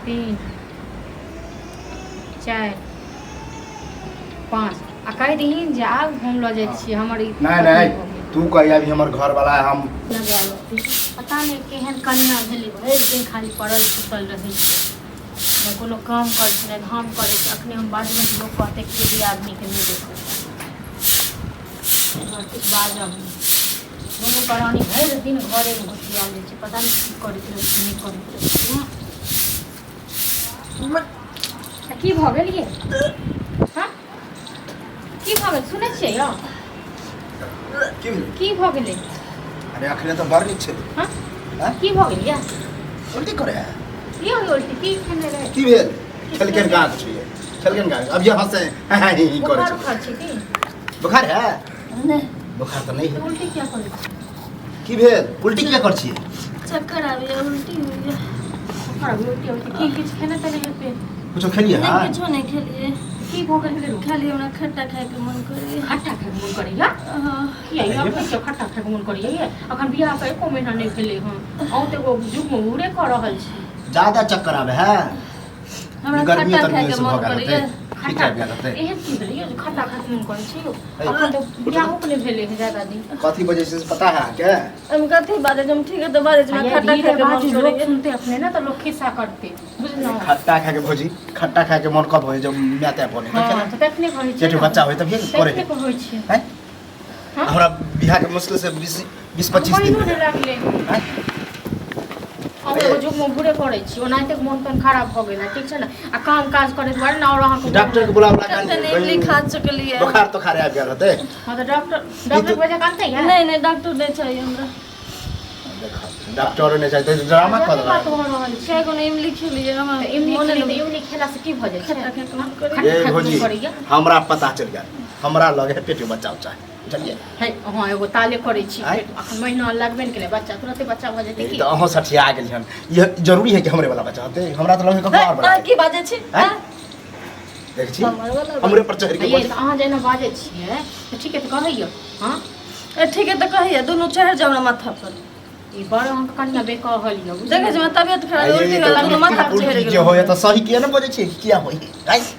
3 4 5 आ कह दहीन जे आब हम ल जाइ छी हमर नहीं तू कही अभी हमर घर वाला है हम पता नहीं केहन कन्या भेली भरि दिन खाली पड़ल सुतल रही न कोनो काम कर न धाम करे अखने हम बाजबे लोग कहते कि भी आदमी के नहीं देखो बाजब दोनों प्राणी भरि दिन घरे में घुसिया ले छै पता नहीं की करैत रहे छै नहीं करैत रहे की भ गेल ये हां की भ गेल सुनै छियै यौ की भ गेलै अरे अखने तो बड़ नीक छै हां की भ गेल या उल्टी करे है ये उल्टी की खेने रहे की भेल खेलकन गाछ छै खेलकन गाछ अब ये हंसे ही करे बुखार छै की बुखार है नहीं बुखार तो नहीं है उल्टी क्या करे की भेल उल्टी क्या कर छिए चक्कर आवे उल्टी हो गया बुखार उल्टी होती की किछ खेने त नहीं पे कुछ खेलिए हां नहीं किछ नहीं खेलिए की भ गेल खाली हमरा खट्टा खाए के मन करे खट्टा खाए के मन करे या हां किया या के खट्टा खाए के मन करे ये अखन बियाह के एको महीना नहीं भेले हम औ ते वो जुग में उड़े कर रहल छी ज्यादा चक्कर आवे है हमरा गर्मी खट्टा तर खाए में के से मन भगा करे रहते खट्टा एहन की भेलै ये खट्टा खाए के मन करे छी अखन तो बियाह अपने भेले है ज्यादा दिन कथी वजह से पता है क्या हम कथी बाजे हम ठीक है तो बाजे में खट्टा खाए के मन करे सुनते अपने ना तो लोग खिस्सा करते बुझलो खट्टा खा के भोजी खट्टा खा के मन कब होय जब माते बने हां तो तखने कहै छै जेठो बच्चा होय तब करे तखने कहै छै हैं हमरा बियाह के मुश्किल से 20-25 दिन महीना लागले हैं जुग में बुरे करे छी ओनाते मन तन खराब भ गेल ठीक छै ना आ काम काज करे दुआरे ना और अहाँ के डॉक्टर के बुलावला डॉक्टर ने इमली खा चुकलिए बुखार तो खा गया रहते हां तो डॉक्टर वजह कानते है नहीं डॉक्टर नहीं चाहिए हमरा डॉक्टर ने चाहिए ड्रामा कर रहा है छै को इमली खेलिए हम इमली खेला से की भ जाय छै ये भोजी हमरा पता चल गया हमरा लगे पेट बच्चा उच्चा चलिए है हां एगो ताले करे छी अखन महीना लागबे न केले बच्चा तुरंते बच्चा भ जेते की तो अहो सठिया गेल हन ये जरूरी है कि हमरे वाला बच्चा होते हमरा तो लगे कखनो और बड़ा की बाजे छी देख छी हमरे पर चढ़ के ये अहाँ जेना बाजे छिए तो ठीक है तो कहियो हां ठीक है तो कहियो दोनों चढ़ जाओ ना माथा पर ई बड़ अहाँ के कन्या बेका हलियो देखे जे तबियत खराब उल्टी वाला दोनों माथा पर चढ़ के होय तो सही किया न बजे छी किया होय गाइस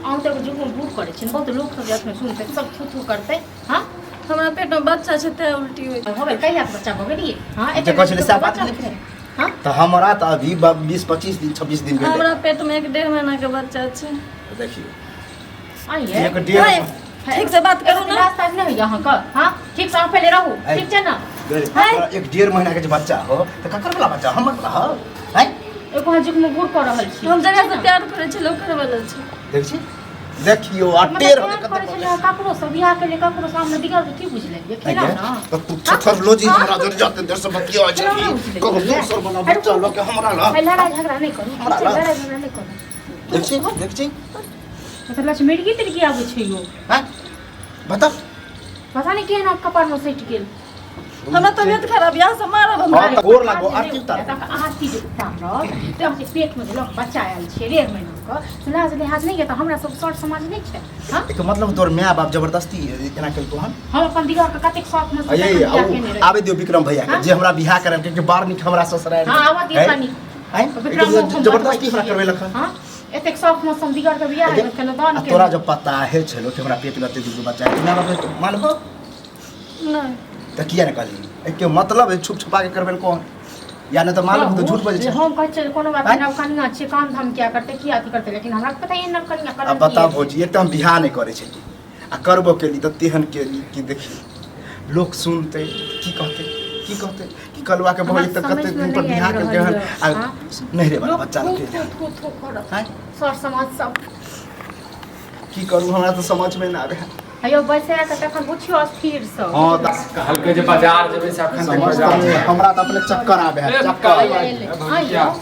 आउ तो जुग में भूख करे छै बहुत लोग सब जात में सुनते सब थू करते हां हमरा पेट में बच्चा छै त उल्टी होय होबे कहिया बच्चा भ गेलिए हां एते कहै छले साफ बात हां तो हमरा तो अभी 20-25 दिन 26 दिन भेले हमरा पेट में 1.5 महीना के बच्चा छै देखिए आइए एक डेढ़ ठीक से बात करू ना रास्ता नहीं है यहां का हां ठीक से पहले रहू ठीक छै ना एक डेढ़ महीना के बच्चा हो तो ककर वाला बच्चा हमर वाला हो हैं एको जुग में गुड़ कर रहल छी हम जगह से प्यार करे छी लोग करे वाला छी देख छी देखियो अटेर हो कते ककरो से बियाह के लिए ककरो सामने दिखा तो की बुझले ये खेला ना तो तू थर्मोलॉजी हमरा जर जाते देर से बतिया छै कहो दूसर बना बच्चा लोग के हमरा ला लड़ाई झगड़ा नहीं करू लड़ाई झगड़ा नहीं करू देख छी मतलब मेरी की आबै छै यो हैं बता पता नहीं केना कपार में सट गेल हमरा तबियत खराब यहां से मारब हमरा हां गोर लागो आरती उतार आरती उतार तो हम पेट में लोग बच्चा आयल छै 1.5 महीना के लाज लिहाज नहीं है तो हमरा सब सर समाज नहीं छै हां एक मतलब तोर माय बाप जबरदस्ती एना केल तो हम अपन दिगा के कतेक शौक में से आबे दियो विक्रम भैया के जे हमरा बियाह करे के बार निक हमरा ससुराल हां आवा दियो पानी हैं जबरदस्ती हमरा करवे लखन हां एतेक शौक में सम दिगा के बियाह के दान के तोरा जब पता है चलो कि हमरा पेट में दूध बच्चा है ना बाप मानबो नहीं तो किया न कहली के मतलब है छुप छुपा के करबे कौन या न तो मालूम तो झूठ बोले हम कह चल कोनो बात ना कन्या छै काम धाम क्या करते की आती करते लेकिन हमरा पता है न कन्या कर अब बता भौजी एक तो हम बियाह नहीं करे छै आ करबो केली तो तेहन केली कि देखी लोग सुनते की कहते कि कलवा के भौजी तो कते दिन पर बियाह के गहन नहीं रे वाला बच्चा के सर समाज सब की करू हमरा तो समझ में ना आवे अयो बैसे त तखन पूछियो स्थिर से हां हल्के जे बाजार जेबे से अखन बाजार हमरा त अपने चक्कर आवे है चक्कर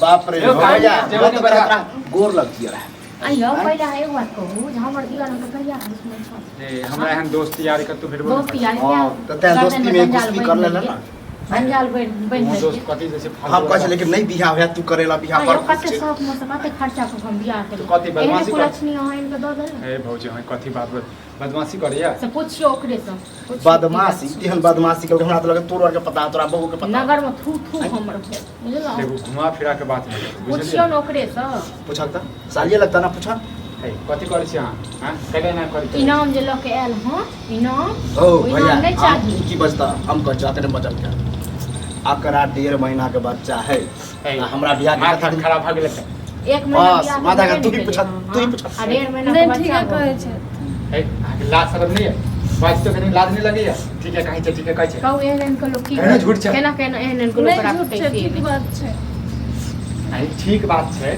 बाप रे भैया गोर लगती है अयो पहिला एगो बात कहू जे हमर दीवाना के कहिया दुश्मन छ ए हमरा एहन दोस्ती यारी कतौ भेटबो दोस्ती यारी हां त ते दोस्ती में कुछ भी कर लेला ना अंजाल बन वो दोस्त जाए कथी जैसे हम कहै छै लेकिन नहीं बियाह है तू करेला बियाह हां यो पर कते सब में से कते खर्चा को हम बियाह तो के कथी बदमाशी कर कुलछनी हां इनके दो दे ए भौजी हम कथी बात बदमाशी करिया से पूछियो ओकरे से पूछियो बदमाशी केहन बदमाशी के हमरा त लगे तोर के पता तोरा बहू के पता नगर में थू थू हमर भेल बुझला देखो घुमा फिरा के बात में पूछियो बुझलिए न ओकरे से पूछक त सालिए लगता ना पूछा ए कथी करै छी अहाँ हां कले ना करै इनाम जे लके आयल हां इनाम ओ इनाम भैया नहीं चाहिए की बजता हम कह चाहते ने बचल के अकरा 1.5 महीना के बच्चा है आ हमरा बियाह के माथा कथा खराब भ गेल एक महीना बस, बियाह माथा का के तू ही नहीं पूछा, भेलै, तू ही हाँ। पूछा। आ 1.5 महीना नहीं के ठीक बच्चा है हो। कहै छै ए आके लाज शरम नहीं है बात तो कनी लाज नहीं लगैया ठीक है कहै छै कहू एहन के लोग की कहना झूठ छै। केना केना एहन के लोग नहीं राखै झूठ छै ठीक बात छै आई ठीक बात छै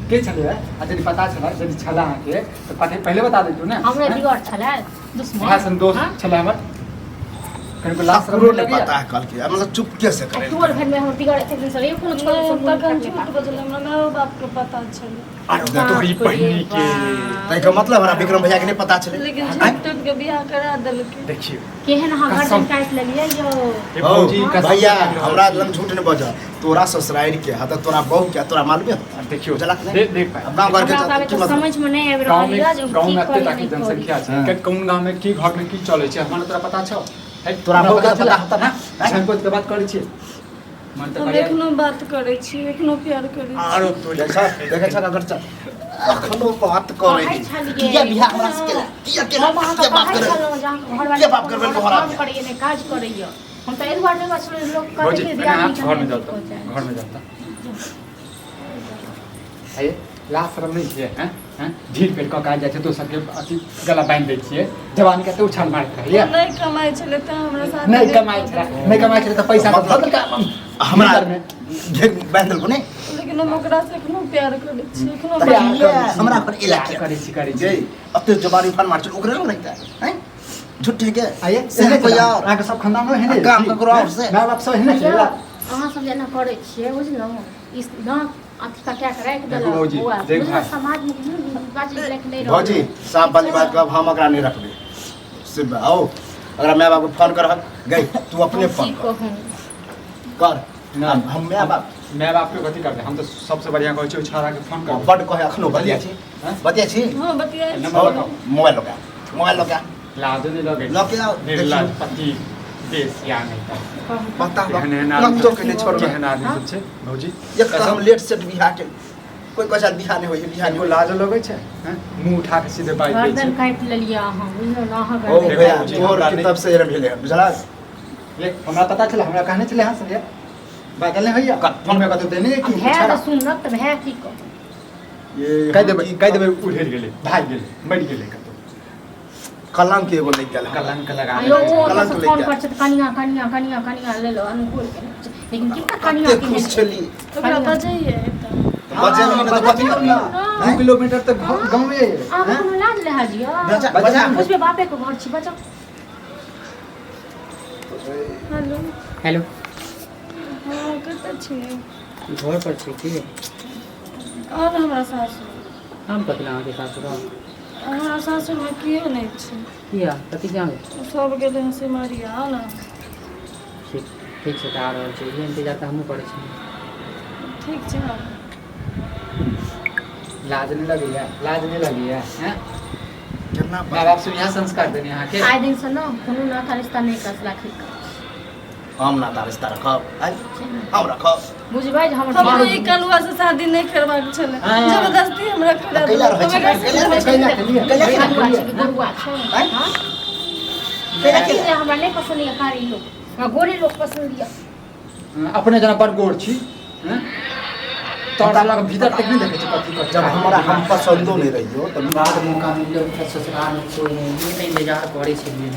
के छले आ यदि पता छला यदि छला अहाँ के तो पहले बता देतू ना हमरे बिगड़ छलै दुश्मन भाषण हाँ? दोस्त छला हमर कनी को लाज शरम हमरो नहीं नहीं लगैया पता है कल के मतलब चुप कैसे करे तोर घर में हम बिगड़ एते दिन से ये कोनो छोड़ नहीं, सब तखन झूठ बजल हमरा माय बाप के पता छलै अरे तो तो ई बहिनी के तै का मतलब हमरा विक्रम भैया के नहीं पता चले लेकिन आँय? झूठ टूट के बियाह करा देलकै देखियो केहन हम घर कसम। काट लेलिए यो ए ओ, भौजी कसम भैया लग रहल हमरा छै। लंग झूठ नहीं बजा तोरा ससुराइर के हाथ तोरा बहू के तोरा मालूम है देखियो बुझलक नहीं? देख देख पाए अब गांव घर के हमरा की तो मतलब समझ में नहीं आबि गांव रहल में है जो गांव की में एते करी ताकि नहीं जनसंख्या करी। छै हाँ। के कोन गांव में की घर में की चलै छै हमरा तोरा पता छौ है तोरा हमरा बहुत छला? पता होता ना? अच्छा कोई के बात करै छी मन त हम करिया एखनो बात करै छी एखनो प्यार करै छी आरो तो देखा देखा छका कर चल अखनो बात करे कहै छलियै। किया बियाह हमरा से केला किया केला हम अहाँ किया बात कहै करे छलहुँ जे अहाँके घरवाली किया बाप करबै तोहरा काम करैए नहीं काज करैए हम तो एहि दुआरे नहीं बचल लोग कहै भौजी छै कने बियाह आप नहीं घर में करना जाता हो जाए। घर में जाता है लाज शरम नहीं छिए हैं हैं ढील पेल का काज जाय छै तो सबके अथी गला बांध दै छिए जवान के तो उछाल मारत रहिए नहीं कमाइ छलै त हमरा साथ नहीं कमाई छला नहीं कमाई छला त पैसा मतलब बदल का हमरा भीतर में घेर बांधल को नहीं लेकिन हम ओकरा से एखनो प्यार करै छी एखनो तब प्यार ये हमरा पर इलाका करे छी जे अते जबानी फन मार चल ओकरे में रहता है हैं झूठे के आइए से कोई और आगे सब खानदान में है ने काम ककरो और से माय बाप सब है ने भैया, अहाँ सब जेना करै छियै बुझलहुँ इस गाँव अथी कटा के राखि देखो भौजी, देलक देख बुझलहुँ भाई। समाज में केहन बाजी लेके नहीं भौजी साफ वाली बात कब हम अकरा नहीं रखबे सिर्फ आओ अगर मैं बाप को फोन कर गई तू अपने फोन कर कर ना हम मैं बाप माय बाप के गति करते हम तो सबसे बढ़िया कहै छै छाड़ा के फोन कर बड कहे अखनो बतिया छी हैं? बतिया छी हां बतियाइ छी। नंबर लगाओ मोबाइल लगा मोबाइल लगा लादो नहीं लगे लगे आओ, निर्लज देखियो। पति देश या नहीं था बता एहन हम तो के नहीं छोड़ एहन आदमी सब छै भौजी एक तो हम लेट सेट बिहार के कोई कसा बिहार नहीं होई बिहार इनको नहीं लाज लगे छै हैं मुंह उठा के सीधे बाइक दे गर्दन छै काटि लेलियै अहाँ बुझलहुँ ना अहाँ ओ गर्दन भैया भौजी, तोर हमरा की नहीं- तब से एरम भेले बुझला ये हमरा पता चला हमरा कहने चले हां से बादल नहीं होइया फोन में कतो देने कि है छाड़ा तो सुनत तऽ भए की कर ये कह देबै उड़ेल गेलै भाग गेलै मरि गेलै कतो कलंक एगो लग गेल कलंक लगा आयो देलै। ओ कलंक सब ले फोन जा। कर छै कनिया कनिया कनिया कनिया ले लो अनुकूल के लेकिन कितना कनिया कते की खुश छली ओकरा बजैए एकदम बजे में तो कथी करना 2 किलोमीटर तक गांव में आब हैं? कोनो लाज ले हाजिया बजा- बजा। बुझबे बापे के घर छी बचा हेलो हेलो हां कतऽ छी घर पर छी की और हमरा सासुर हम कथी अहाँके सासुर हमरा सासुरमे कियो नहि छै किया कथी जाओगे सब गेलै हँ सिमरिया आउ ने ठीक ठीक छै तऽ आ रहल छी ये इंतजार तऽ हमहूँ करै छी ठीक छै आउ। लाज नहीं लगैया लाज नहीं लगैया हैं कितना माँ बाप से यहाँ संस्कार देने यहाँ के आइ दिन से न कोनो ना था रिश्ता नहीं कसला खिक हम ना तारिस्ता रखब आई हम रखब बुझबै जे हमर हमरो बाबू- ई कलुआ से शादी नहीं करबाक छलै हाँ। जबरदस्ती हमरा करा कैला देलक। रहै छै? हमरा कैला रहै छै? कैला के लिए? कैला के कलुआ लिए? छै कि गरुआ छै आँय? हाँ? कैला के इसलिए हमरा नहीं पसंद है कारी लोग हमरा गोरे लोग पसंद है अपने जना बड़ गोर छी हैं तोरा लग भीतर तक नहीं देखे छी कथी कथी जब हमारा हम पसंदो नहीं रहियो तो बाद मौका मिलले तऽ ससुराल में कोई नहीं ये तऽ इंतजार करै छलियै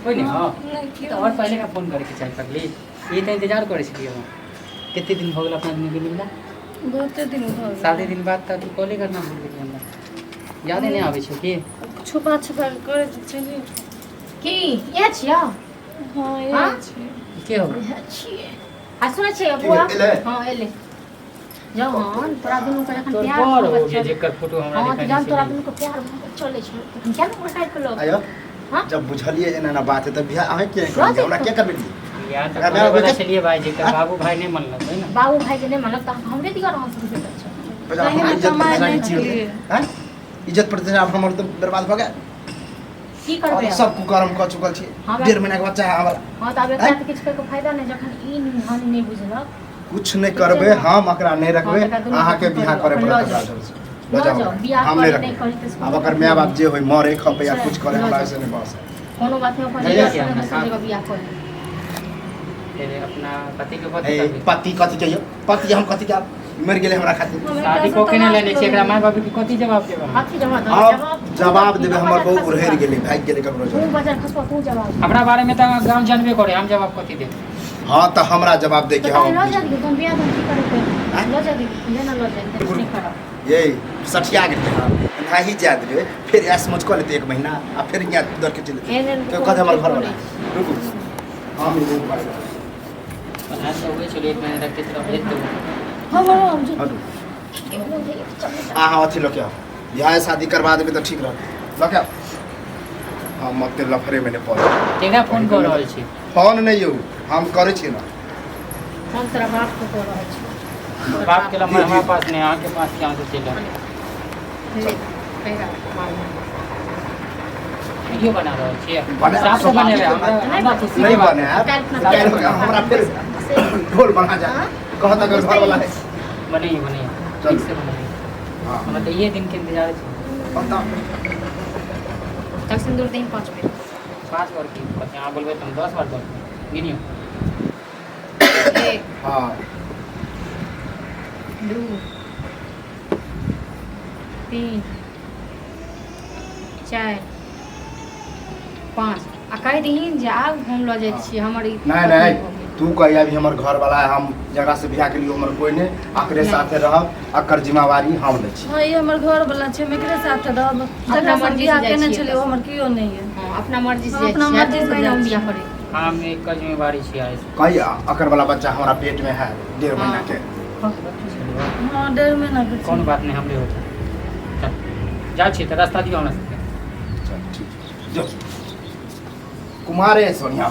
कोई नहीं हाँ नहीं ये कियो तो और पहले का फोन करे के चाही पगली ये तो इंतजार करे छलियै हम कितने दिन हो गेल अपना आदमी के मिलला बहुते दिन भऽ गेल 7 दिन बाद तक कॉले करना भूल गेलियै हमरा यादे नहीं आबै छै की छुपा छुपा के करे छलियै की ये छिया हाँ ये हाँ? छै के हो ये छिए आ सुनै छै बुआ एले? हां एले जहन तोरा दुनू के जखन तोर प्यार बड़ भऽ हो गेल गया छै जेकर फोटो हमरा हां तऽ जहन तोरा देखै दुनू के प्यार भऽ गेल चलै छै तखन किया नहि उठाइ के लोग आयो हाँ? जब बुझलिए जे ना बात है तब बियाह हमें के कर हमरा के करबे या तो अरे करे मैं वाला बेटे- चलिए भाई जी का बाबू भाई नहीं मनल है ना बाबू भाई जे नहीं मतलब तो हमरे दिगा रहा सबसे अच्छा बजा कहीं हमरा ना इज्जत कमाए प्रतिष्ठा नहीं की चीज छलिए। हैं इज्जत प्रतिष्ठा अब हमर तो बर्बाद भ गया की करबे और सब कुकर्म क चुकल छी हाँ, 1.5 महीना के बच्चा है हमरा हां त अब एकरा त किछ के फायदा नहीं जखन ई हानि नहीं बुझलक कुछ नहीं करबे हम एकरा नहीं रखबे हाँ, तो अहाँ के बियाह करे अपन पड़त लऽ हमरा जाओ। जाओ बियाह हम करे नहीं नहीं करी रखबे तो अब अगर माय बाप जे होय मरे खपे या कुछ करे हमरा लऽ से नहीं बस कोनो बात नहीं अपन नहीं, बियाह क्या करे अपना सब जगह बियाह करे फिर अपना पति के ए पति पति कथि कहियो पति हम कथि के मर गेले हमरा खातिर शादी को केना लेने छै एकरा माय बाप के कथि जवाब देबा हाथी जमा दो अब जवाब देबे हमर बहु उड़हर गेले भाग गेले ककरो तू जवाब बाजार खसवा तू जवाब हमरा बारे में तो गांव जानबे करे हम जवाब कथि दे हां त हमरा जवाब दे के तो हम लो जा तुम बियाह नहीं करे हाँ? लो जा लेना लो जा नहीं करो ये सठिया गेले नाही जा देबे फिर ऐस मुझ को लेते 1 महीना आ फिर यहाँ दर के चले तो कद हमर घर वाला रुकू हम रूम पर बना तो हुए चलिए एक महीने रख के तरफ भेज दो हमरो हम जो हटू हाँ अथी लो क्या बियाह शादी करवा देबे तो ठीक रह लो क्या हम मत लफरे में ने पड़े केना फोन कर रहल छी फोन नहीं यौ हम करे छी ना हम तेरा बाप को कह रहा है बाप के लम्बा हमारे पास नहीं आके पास क्या से चला ले पैसा माल वीडियो बना रहल छी बना- साफ से बने हमरा हमरा खुशी नहीं के बात बने काल्हि खुना काल्हि होगा, हमरा फिर ढोल बना जा हाँ? कहत अगर घर वाला है बने बने चल। ठीक से बने हां हमरा तो ये दिन के इंतजार छै पता तक सिंदूर दें 5 पे 5 बार की बात यहां बोलबे तुम 10 बार बोल गिनियो 1 हां 2 3 4 5 आ कह दहीन जे आब हम लऽ जाइ छी हमर ई नहीं नहीं तू कही अभी हमर घर वाला है हम जगह से बियाह के लिए हमर कोई नहीं अकरे साथे रहब अकर जिम्मेवारी हम ले छी हाँ ये हमर घर वाला छै हम एकरे साथे रहब अपना जकरा मर्जी से बियाह जाइ केने छियै छलिए ओ हमर कियो नहीं है हाँ, अपना मर्जी हाँ, से अपना मर्जी से हम जाइ बियाह छी। करे हम एक जिम्मेवारी छी आइ कही अकर वाला बच्चा हमारा पेट में है 1.5 महीना के हाँ 1.5 महीना के कौन छै। बात नहीं हमरे होता चल जा छी तो रास्ता दियो हमरा सबके चल ठीक जो कुमारे सोनिया